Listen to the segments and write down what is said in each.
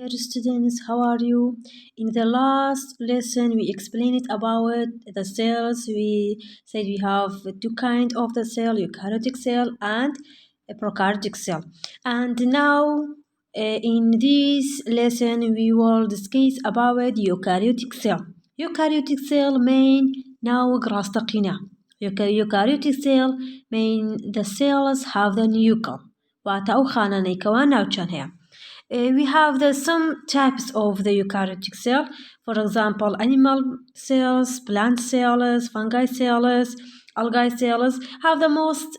Dear students, how are you? In the last lesson, we explained about the cells. We said we have two kinds of the cell, eukaryotic cell and a prokaryotic cell. And now, in this lesson, we will discuss about eukaryotic cell. Eukaryotic cell main now grastaqina. Eukaryotic cell main the cells have the nucleus. واتو خاناني كوان ناوچان هيا. We have some types of the eukaryotic cell. For example, animal cells, plant cells, fungi cells, algae cells have the most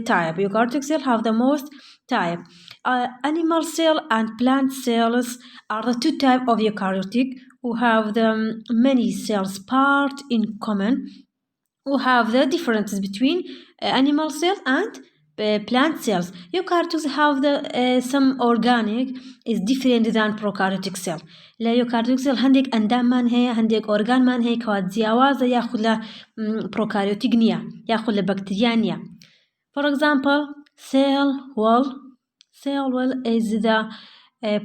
type. Eukaryotic cell have the most type. Animal cell and plant cells are the two types of eukaryotic who have the many cells part in common, who have the differences between animal cell and plant cells. Eukaryotic have the some organic is different than prokaryotic cell. لا eukaryotic cell هنديك أندام من هي هنديك organ من هي كواد زيوازة يأخذ له prokaryotic نيا يأخذ له بكتيريا نيا. For example, cell wall is the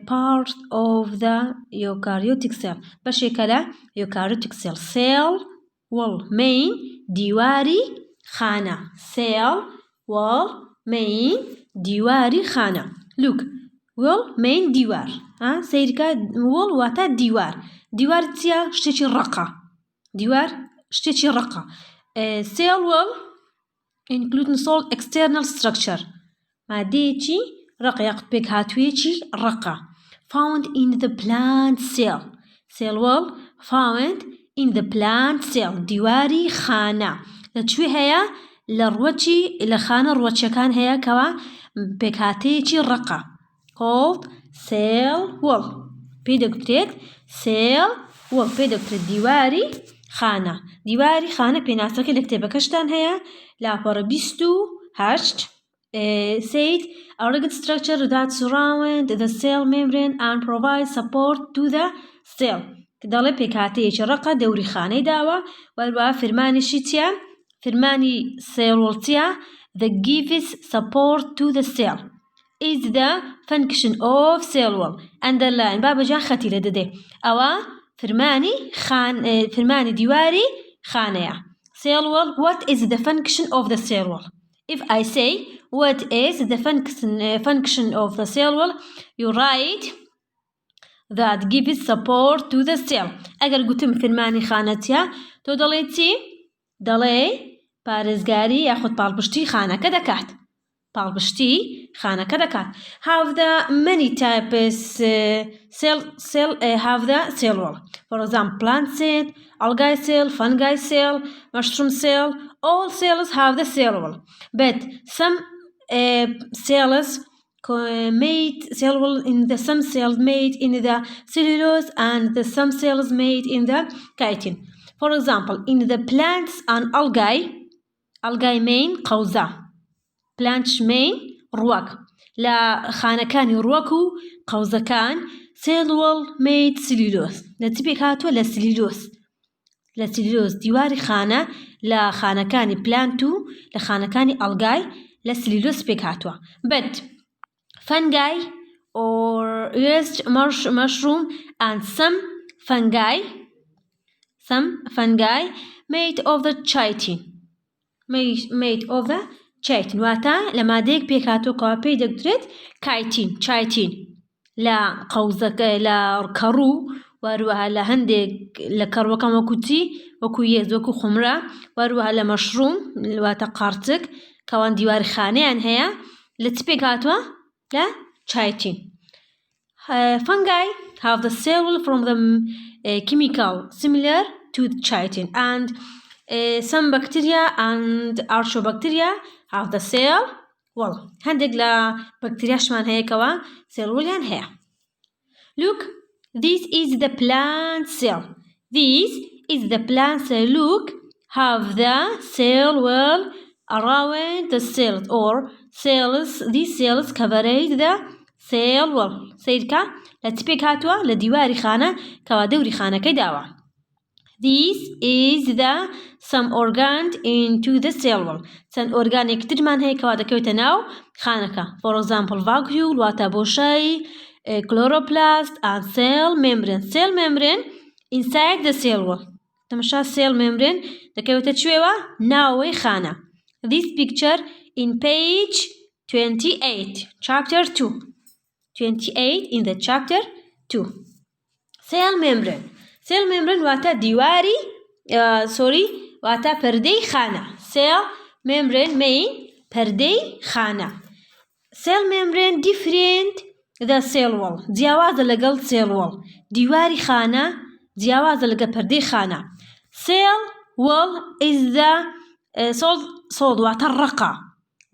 part of the eukaryotic cell. بشكل eukaryotic cell wall main ديواري خانة. cell wall main ديواري خانة. Look, wall main ديوار. سيركا wall واتا ديوار تيا شتيشي الرقة. ديوار شتيشي الرقة. cell wall include sole external structure. ماديتي رقة يقت بيك هاتويتي رقة. Found in the plant cell. Cell wall found in the plant cell. ديواري خانة. لتشوي هيا لروتشي لخانة روتشي كان هيا كوا بكاتيتي رقة. called cell wall. بيدكتريت cell wall بيدكتريت ديواري خانة. ديواري خانة بيناسك اللي كتبكشتان هيا لا بربيستو هاشت said a rigid structure that surround the cell membrane and provide support to the cell. كدالي بيكاتيش رقة دوري خانة داوا والوا فرماني شتيا فرماني cell والتيا that gives support to the cell is the function of cell wall. underline بابا جان خطي لدده أوا فرماني ديواري خانة. cell wall, what is the function of the cell wall? If I say what is the function of the cell wall, you write that gives support to the cell. أجر قلتم فرماني خانتها تو دليتي دلي بارزجاري ياخد بالبشتي خانة كذا كات بالبشتي خانة كذا كات. Have the many types cell have the cell wall. For example, plant cell, algae cell, fungi cell, mushroom cell. All cells have the cell wall, but some cells made cell wall in the some cells made in the cellulose and the some cells made in the chitin. For example, in the plants and algae main قوزة, plants main رواق. لا خانة كان يروكو قوزة كان cell wall made cellulose. نتبيك هاتو لسليلوز ديواري خانة لا خانة كاني بلانتو لخانة كاني algae لسليلوز بيك هاتوا. But fungi or yeast mushroom and some fungi made of the chitin واتا لما ديك بيك هاتو كوابي دكتريت chitin لا قوزك لا كرو واروها لهندك لكروكا وكوتي وكويز وكو خمرة واروها لمشروم واتا قارتك كوان ديوار خانة عن هيا لتبيكاتوا لا chitin. Fungi have the cell wall from the chemical similar to the chitin, and some bacteria and archaeobacteria have the cell wall. هندك لا بكتيريا شمان هيا كوا cell wall عن هيا. Look, this is the plant cell. Look, have the cell wall around the cells or cells. These cells covered the cell wall. سيركا لتبيك هاتوا لديواري خانة كوا دوري خانة كداوا. This is the some organ into the cell wall. Some organic تجمعن هي كوا دكويتناو خانكا. For example, vacuole واتا بوشاي chloroplast and cell membrane. Cell membrane inside the cell wall. تماشا cell membrane دەکەوێتە کوێوە ناوەوەی خانە. This picture in page 28 chapter 2. 28 in the chapter 2. Cell membrane. Cell membrane واتە دیواری واتە پەردەی خانە. Cell membrane mean پەردەی خانە. Cell membrane different the cell wall. جیاوازە لەگەڵ cell wall. دیواری خانە جیاوازە لەگەڵ پەردەی خانە. Cell wall is the solid واتە ڕقە.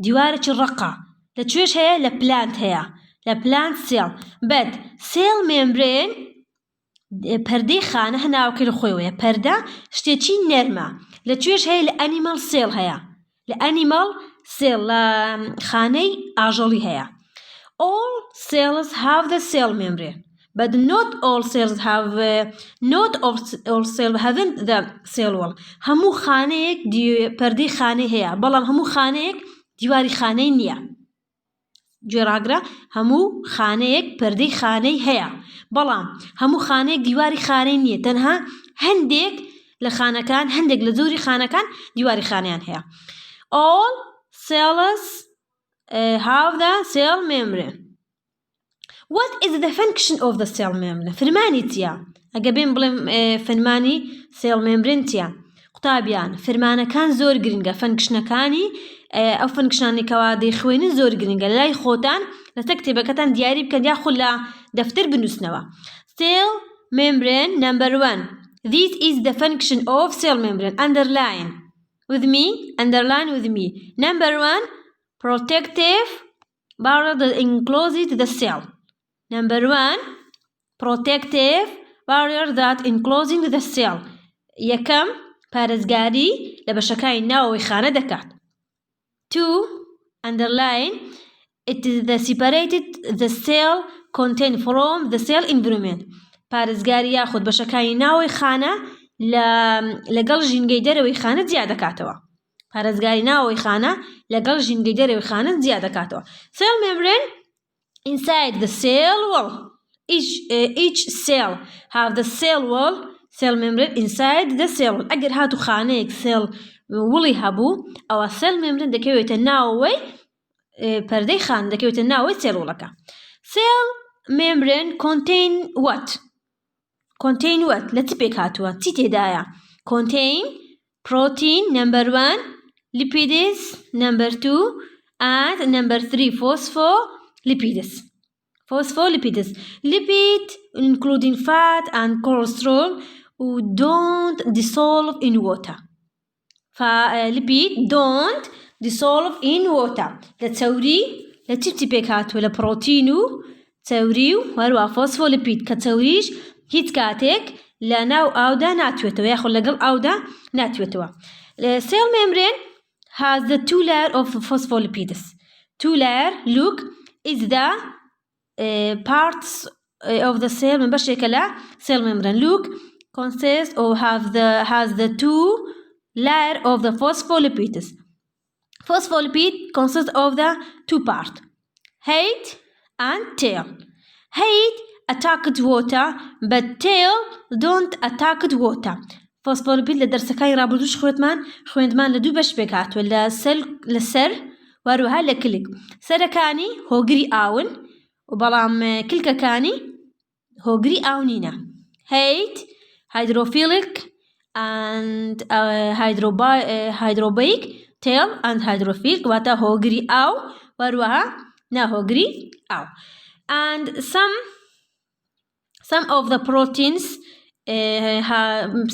دیوارێکی ڕقە. لەکوێش هەیە؟ لە plant هەیە. لە plant cell. But cell membrane پەردەی خانە هەناوکەی لە خۆیەوەیە. پەردە شتێکی نەرمە. لەکوێش هەیە؟ لە animal cell هەیە. لە animal cell لە خانەی ئاژەڵی هەیە. All cells have the cell membrane, but not all cells haven't the cell wall. هەموو خانەیەک پەردەی خانەی هەیە، بەڵام هەموو خانەیەک دیواری خانەی نییە. گوێڕاگرە، هەموو خانەیەک پەردەی خانەی هەیە، بەڵام هەموو خانەیەک دیواری خانەی نییە. تەنها هەندێک لە خانەکان، هەندێک لە جۆری خانەکان دیواری خانەیان هەیە. All cells have the cell membrane. What is the function of the cell membrane? فرمانی چییە؟ ئەگە بێن بڵێم فرمانی cell membrane چییە؟ قوتابیان، فرمانەکان زۆر گرنگە. فەنکشنەکانی ئەو فەنکشنانی کەوا دەیخوێنن زۆر گرنگە. لای خۆتان لەسەر کتێبەکەتان دیاری بکەن یاخود لە دەفتەر بنووسنەوە. Cell membrane number 1. This is the function of cell membrane. Underline with me. Number 1, protective barrier that encloses the cell. Number 1, protective barrier that enclosing the cell. یەکەم پارێزگاری لە بەشەکانی ناوەوەی خانە دەکات. 2, underline, it is the separated the cell contain from the cell environment. پارێزگاری یاخود بەشەکانی ناوەوەی خانە لەگەڵ ژینگەی دەرەوەی خانە جیا دەکاتەوە. پارێزگاری ناوەوەی خانە لەگەڵ ژینگەی دەرەوەی خانە جیا دەکاتەوە. Cell membrane inside the cell wall. Each cell have the cell wall. Cell membrane inside the cell wall. ئەگەر هاتو خانەیەک cell وڵی هەبوو ئەوە cell membrane دەکەوێتە ناوەوەی پەردەی خانە، دەکەوێتە ناوەوەی cell wallەکە. Cell membrane contain what? لە چ پێک هاتووە؟ چی تێدایە؟ Contain protein number 1, lipids number 2, and number 3 phospholipids. Lipid including fat and cholesterol who don't dissolve in water. Lipid don't dissolve in water. لتوري لتشتي بيك هاتو لبروتينو توريو وهروها فوسفوليبيد كتوريش هيت كاتك لناو أودا ناتويتوا ياخو لقل أودا ناتويتوا. The cell membrane has the 2 layers of phospholipids. 2 layers, look, is the parts of the cell من بشكل cell membrane. Look, consists or has the 2 layers of the phospholipids. Phospholipid consists of the 2 parts, head and tail. Head attacked water, but tail don't attack water. Phospholipid لدرسكاي رابطوش خويندمان لدو باش بيكات ولا لسر واروها لكلك. سركاني هوغري آون وبلام كلكا كاني هوغري آونينا. Head hydrophilic and hydrobic. Tail and hydrophilic واتا هوغري أو واروها نا هوغري أو. And some of the proteins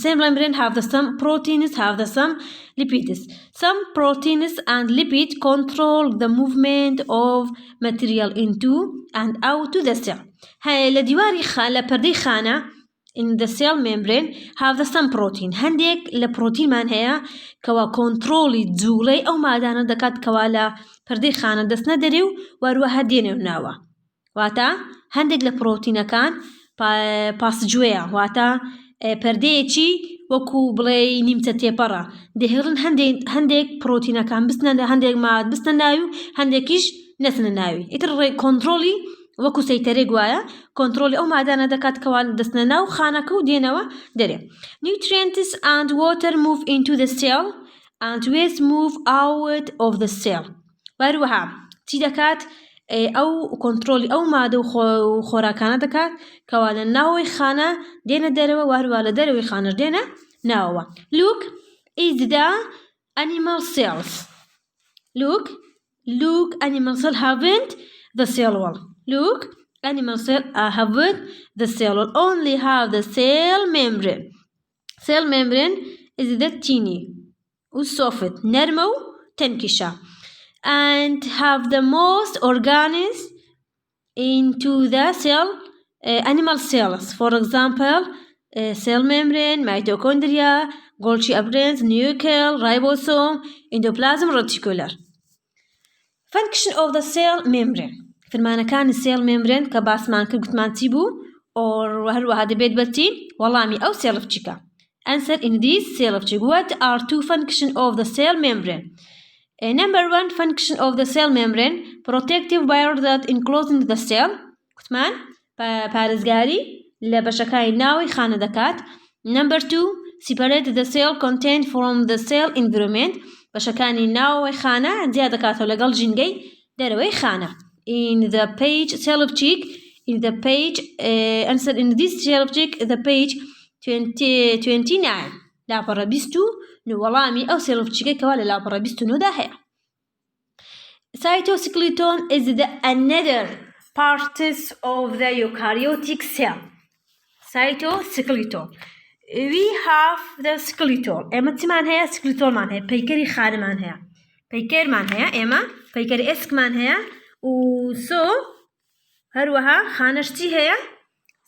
cell membrane have some proteins some lipids. Some proteins and lipids control the movement of material into and out to the cell. لديواري لبردي خانة in the cell membrane have the some protein. هنديك لبروتين من هي كوا كنترول جولي أو مادانا دكات كوا لبردي خانة دسنا دريو وروها دينيو ناوا. واتا هنديك لبروتين كان پاسجوێە واتە پەردەیەکی وەکو بڵێ نیمچە تێپەڕە دەهێڵن هەندێک پرۆتینەکان بستنە هەندێک ماد بستنە ناوی و هەندێکیش نەچنە ناوی. ئیتر کۆنتڕۆلی وەکو سەیتەرێک وایە کۆنتڕۆلی ئەو مادانە دەکات کەوان دەستنە ناو خانەکە و دێنەوە دەرێ. Nutrients and water move into the cell and waste move out of the cell. وەروەها چی دەکات؟ ئەو کۆنتڕۆلی ئەو مادە و خۆراکانە دەکات کەوا لە ناوەوەی خانە دێنە دەرەوە وەروە لە دەرەوەی خانەش دێنە ناوەوە. Look is the animal cells. Look animal cell haven't the cell wall. Look animal cell haven't the cell wall, only have the cell membrane. Cell membrane is the tiny soft نرمة وتنكشة and have the most organs into the cell animal cells, for example cell membrane, mitochondria, Golgi appearance, nucleus, ribosome, endoplasm reticular. Function of the cell membrane. فرمانەکانی cell membrane کە باسمان کرد گوتمان چی بوو؟ or هەروەها دەبێت بەچی؟ وەڵامی ئەو cell بچیکە. Answer in this cell بچیک. What are two functions of the cell membrane? Number one function of the cell membrane, protective barrier that enclosing the cell. گوتمان پارێزگاری لە بەشەکانی ناوی خانە دەکات. Number two, separate the cell content from the cell environment. بەشەکانی ناوەوەی خانە جیا دەکاتەوە لەگەڵ ژینگەی دەرەوەی خانە. In the page cell of cheek, in the page answer in this cell of cheek, the page 29 لاپەڕە 29 وەڵامی ئەو cell of cheek کەوا لە لاپەڕە 29 دا هەیە. Cytoskeleton is the another parts of the eukaryotic cell. Cytoskeleton. We have the skeleton. ئێمە چمان هەیە؟ سکلیتۆلمان هەیە، پەیکەری خانەمان هەیە، پەیکەرمان هەیە، ئێمە پەیکەری ئێسکمان هەیە و سۆ هەروەها خانەش چی هەیە؟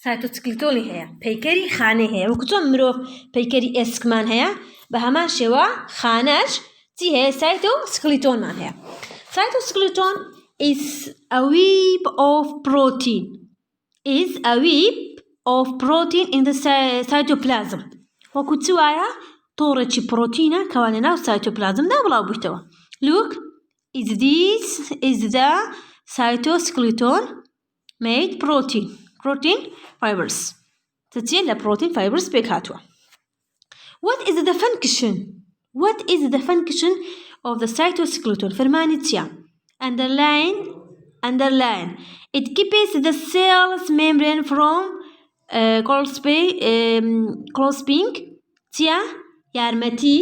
سایتۆسکلیتۆلی هەیە، پەیکەری خانەی هەیە. وەکو چۆن مرۆڤ پەیکەری ئێسکمان هەیە بە هەمان شێوە خانەش چی هەیە؟ سایتۆسکلیتۆنمان هەیە. Cytoskeleton is a web of protein. Is a web of protein in the cytoplasm. وەکو چی وایە؟ تۆڕێکی پرۆتینە کەوا لە ناو سایتۆپلازمدا بڵاو بوویتەوە. Look, this is the cytoskeleton made protein fibers. تەچێ لە protein fibers پێک هاتووە. What is the function? What is the function of the cytoskeleton? فرمانی چیە؟ Underline. It keeps the cell's membrane from closping. چیە؟ یارمەتی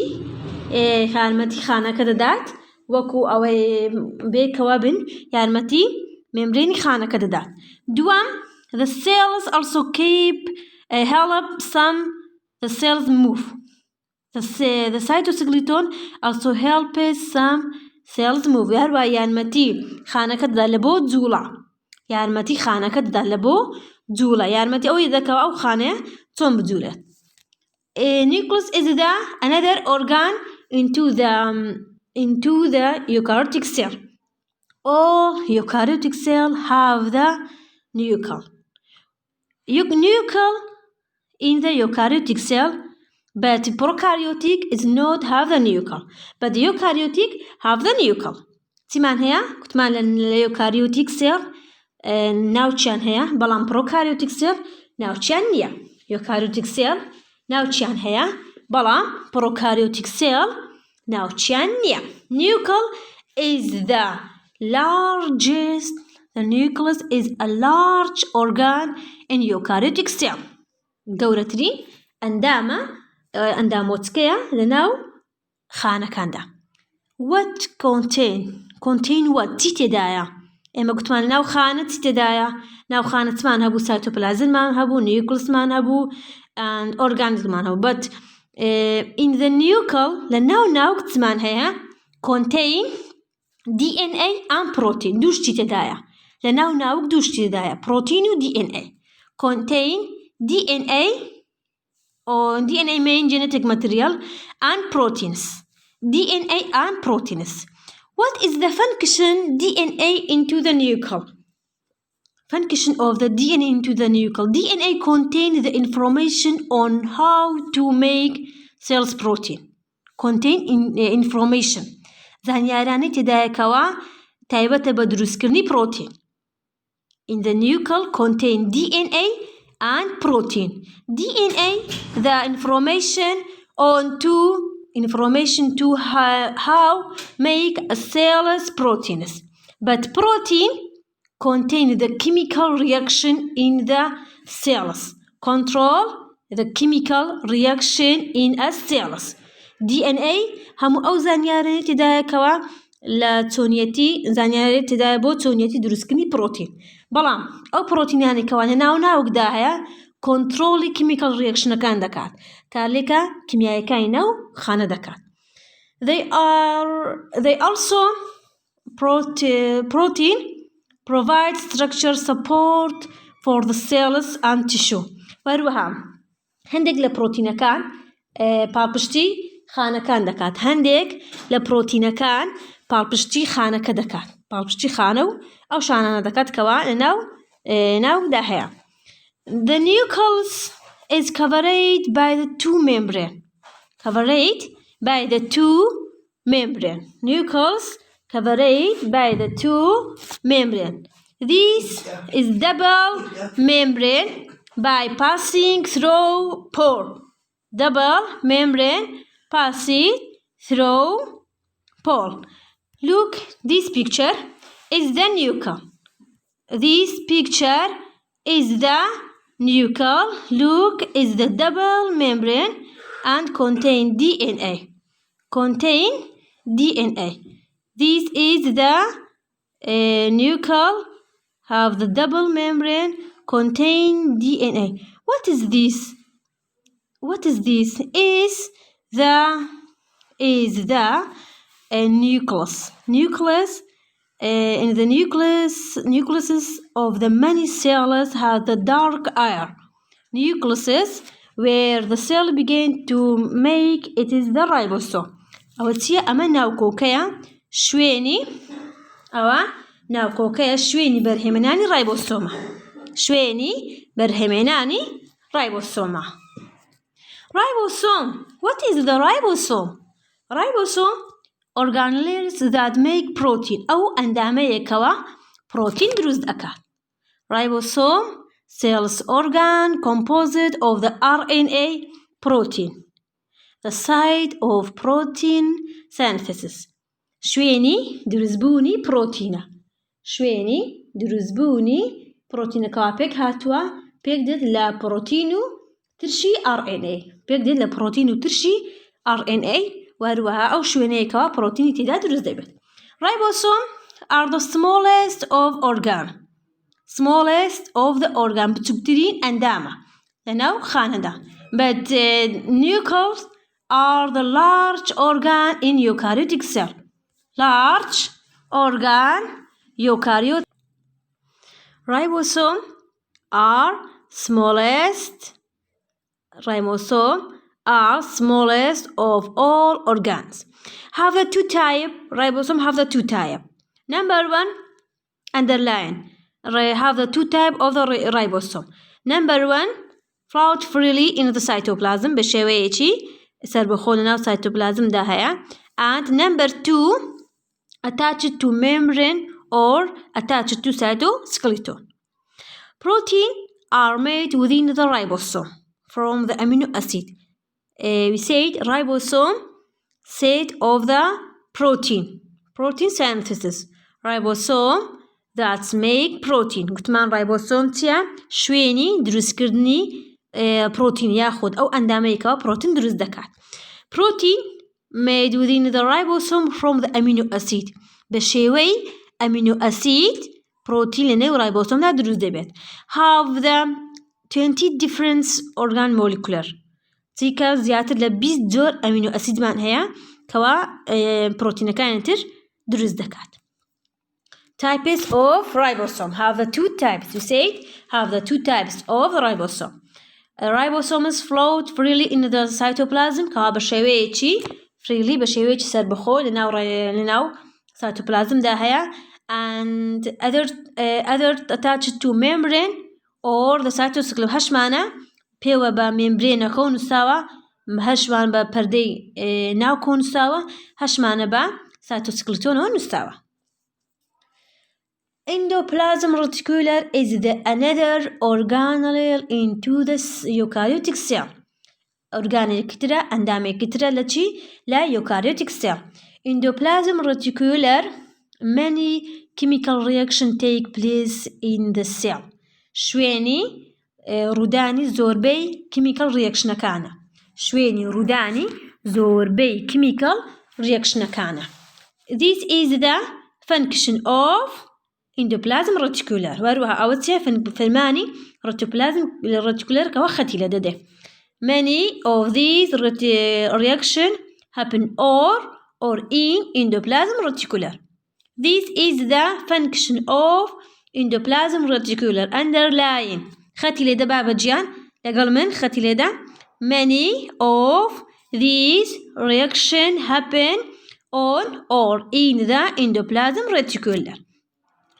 خانەکە دەدات وەکو ئەوەی بێکەوە بن یارمەتی مێمبرێنی خانەکە دەدات. دووەم the cells also help some the cells move. The cytoskeleton also helps some cells move. هەروە یارمەتی خانەکە دەدات لە بۆ جوڵە. یارمەتی خانەکە دەدات لە بۆ جوڵە. یارمەتی ئەوەی دەکەوە ئەو خانەیە چۆن بجوڵێت. Nucleus is another organ into the eukaryotic cell. All eukaryotic cells have the nucleus. Nucleus in the eukaryotic cell, but prokaryotic is not have the nucleus. But the eukaryotic have the nucleus. چیمان هەیە؟ گوتمان لە eukaryotic cell ناوچیان هەیە بەڵام prokaryotic cell ناوچیان نییە. eukaryotic cell ناوچیان هەیە بەڵام prokaryotic cell ناوچیان نییە. Nucleus is the largest. The nucleus is a large organ in eukaryotic cell. گەورەترین ئەندامۆچکەیە لە ناو خانەکاندا. What contain what؟ چی تێدایە؟ ئێمە گوتمان ناو خانە چی تێدایە؟ ناو خانە چمان هەبوو؟ سایتۆپلازممان هەبوو، نیوکلسمان هەبوو، ئۆرگانزمان هەبوو. But in the nucleus لە ناو چمان هەیە contain DNA and protein. دوو شتی تێدایە لە ناوک دوو شتی تێدایە protein و DNA. Contain DNA or DNA main genetic material and proteins. DNA and proteins. What is the function DNA into the nucleus? Function of the DNA into the nucleus. DNA contains the information on how to make cells protein. Contain information. زانیارانی تێدایەکەوە تایبەتە بە دروستکردنی پرۆتین. in the nucleus contain DNA and protein. DNA, the information to how make a cell's proteins. But protein contain the chemical reaction in the cells. Control the chemical reaction in a cells. DNA هم أو زانياري تدايا كوا لا تونيتي زانياري تدايا بو تونيتي دروسكني بروتين بلام أو بروتين يعني كوان ناو قداها control chemical reaction كان دكات كاليكا كيميائي كاينو خانة دكات. They also protein provide structure support for the cells and tissue. وروها هندق لبروتين كان بالبشتي خانة كان دكات هندق لبروتين كان بالبشتي خانة كدكات بالبشتي خانو أو شاننا دكات كوا ناو داهيا. The nucleus is covered by the two membrane. Nucleus covered by the two membrane. This is double membrane by passing through pore. Double membrane passing through pore. Look, this picture is the nucleus. This picture is the nucleus. Look, is the double membrane and contain DNA. This is the nucleus. Have the double membrane contain DNA. What is this? Is the nucleus. In the nucleuses of the many cells have the dark air. Nucleuses where the cell begin to make it is the ribosome. أوتيا أما ناوكوكيا شويني برهمناني رايبوسوما. Ribosome. What is the ribosome? Ribosome organelles that make protein أو أندامية كوا protein دروز أكاد. Ribosome cells organ composed of the RNA protein. The site of protein synthesis. شويني درزبوني بروتينا كوا بيك هاتوا بيك دد لا بروتينو ترشي RNA وهروها أو شويني كوا بروتين تدا درز دبت. Ribosome are the smallest of the organ بتبترين أندامة لأنه خاندا. But nucleus are the large organ in eukaryotic cell. Ribosome are smallest of all organs. Have the two type. Ribosome have the two type. Number one, underline. Have the two type of the ribosome. Number one, float freely in the cytoplasm بشوية سربخولنا cytoplasm دهيا. And number two, attached to membrane or attached to cytoskeleton. Protein are made within the ribosome from the amino acid. We said ribosome set of the protein synthesis. Ribosome that make protein. قطمان ribosome تيا شويني دروس كردني protein ياخد أو أنداميكا protein دروس دكات. Protein made within the ribosome from the amino acid. بشوي amino acid protein لنو ribosome لا دروس دبت. Have the 20 different organ molecular. تيكا زيادة لبيز جور amino acid من هي كوا protein كائنتر دروس دكات. Types of ribosome. Have the two types. We said have the two types of ribosome. Ribosomes float freely in the cytoplasm. كوا بشوية freely بشوية سربخو لناو cytoplasm ده هي. And other attached to membrane or the cytoskeleton. هش معنا بيوا با membrane كون سوا هش معنا با پردي ناو كون سوا هش معنا با cytoskeleton هون سوا. Endoplasm reticular is the another organelle into the eukaryotic cell. Organelle كترة أندامي كترة لشي لا eukaryotic cell. Endoplasm reticular many chemical reaction take place in the cell. شويني روداني زوربي chemical reaction كانا. شويني روداني زوربي chemical reaction كانا. This is the function of endoplasm reticular. وروها أوتشي فرماني reticular كوختي لدده. Many of these reactions happen or in endoplasm reticular. This is the function of endoplasm reticular. Underline ختي لده بابا جيان لقل من ختي لده. Many of these reactions happen on or in the endoplasm reticular.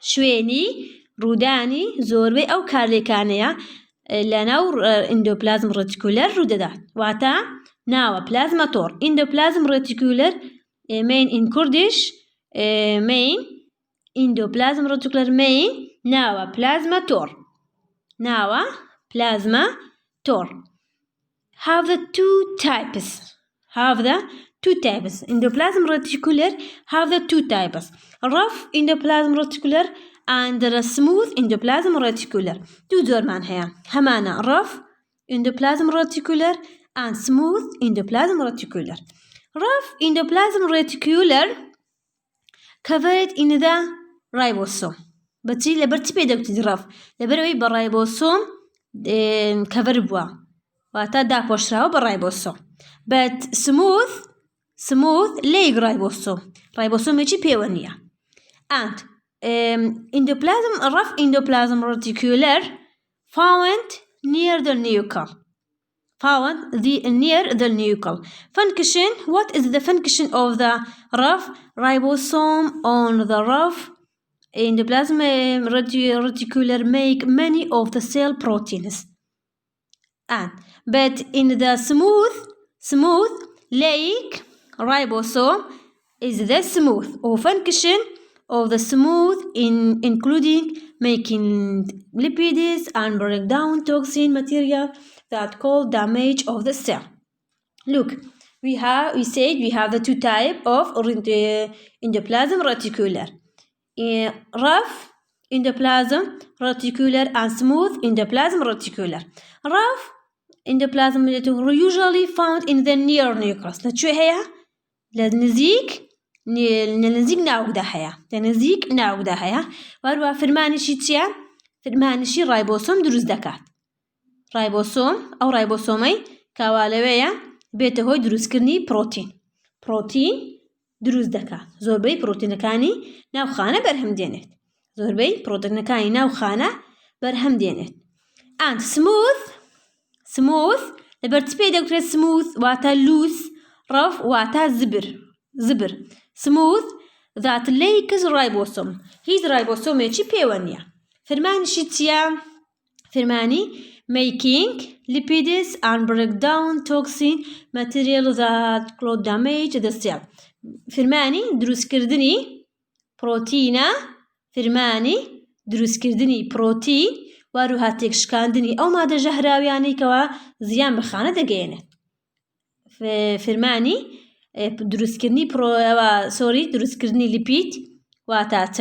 شويني روداني زوربي أو كارليكانيا لناو endoplasm reticular روددات واتا ناوا plasmator endoplasm reticular main in Kurdish main endoplasm reticular main ناوا plasmator have the two types endoplasm reticular have the two types rough endoplasm reticular and the smooth endoplasm reticular. two زورمان هيا همانا rough endoplasm reticular and smooth endoplasm reticular. rough endoplasm reticular covered in the ribosome. بتشي لبرتي بيدك تدرف لبروي بالريبوسوم cover بوا واتا دا بوشراو بالريبوسوم. but smooth leg ribosome يجي بيونيا. and rough endoplasm reticular found near the nucleus. Function. What is the function of the rough ribosome on the rough endoplasm reticular? Make many of the cell proteins. But in the smooth leg ribosome is the smooth or function of the smooth including making lipids and break down toxin material that cause damage of the cell. Look, we said we have the two types of endoplasm reticular. Rough endoplasm reticular and smooth endoplasm reticular. Rough endoplasm reticular usually found in the near nucleus. شو هي؟ لنزيق ناوقدا هيا واروا فرماني شي تيا فرماني شي رايبوسوم دروز دكات رايبوسوم أو رايبوسومي كوالويا بيته هوي دروز كرني بروتين دروز دكات زوربي بروتين كاني ناو خانة برهم دينت زوربي بروتين كاني ناو خانة برهم دينت. and smooth لبرت بيدا وكرة smooth واتا loose rough واتا زبر smooth that lacks ribosome. His ribosome يجي بيونيا. فرماني شتيا فرماني making lipids and break down toxin material that cause damage the cell. فرماني دروس كردني بروتينا فرماني دروس كردني بروتين واروها تكشكاندني أو مادة جهراوياني كوا زيان بخانة دقينة. فرماني دروس كرني دروس كرني ليبيد واتا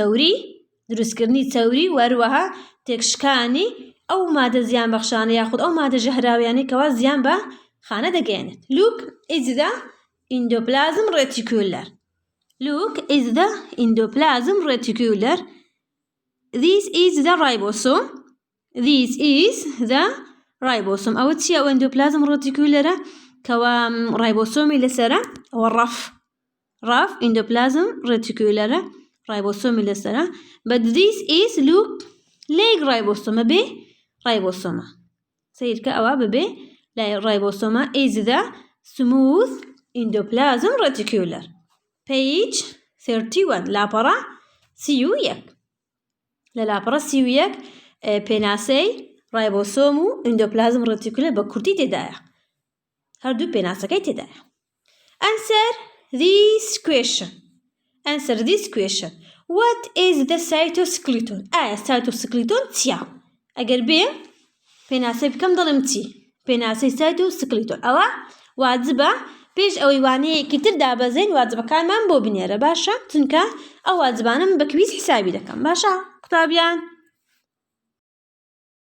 دروس كرني توري واروها تكشكاني أو مادة زيان بخشانة ياخد أو مادة جهراوياني كوا زيان بخانة دقينة. Look is the endoplasm reticular. This is the ribosome. أو تشي أو endoplasm reticular كوا رايبوسومي لسرة أو rough endoplasm reticular رايبوسومي لسرة. but this is look leg ribosome ribosome سير كأوا لا ribosome is the smooth endoplasm reticular. page 31 لابرا سيويك بيناسي رايبوسومو endoplasm reticular بكرتي تدايا هردو بيناسكي تدايا. Answer this question. What is the cytoskeleton? cytoskeleton چییە؟ ئەگەر بێ پێناسەی بکەم دەڵێم چی؟ پێناسەی cytoskeleton ئەوە واجبە پێش ئەوەی وانەیەکی تر دابەزین واجبەکانمان بۆ بنێرە باشە؟ چونکە ئەو واجبانە من بە کویز حسابی دەکەم باشە قوتابیان؟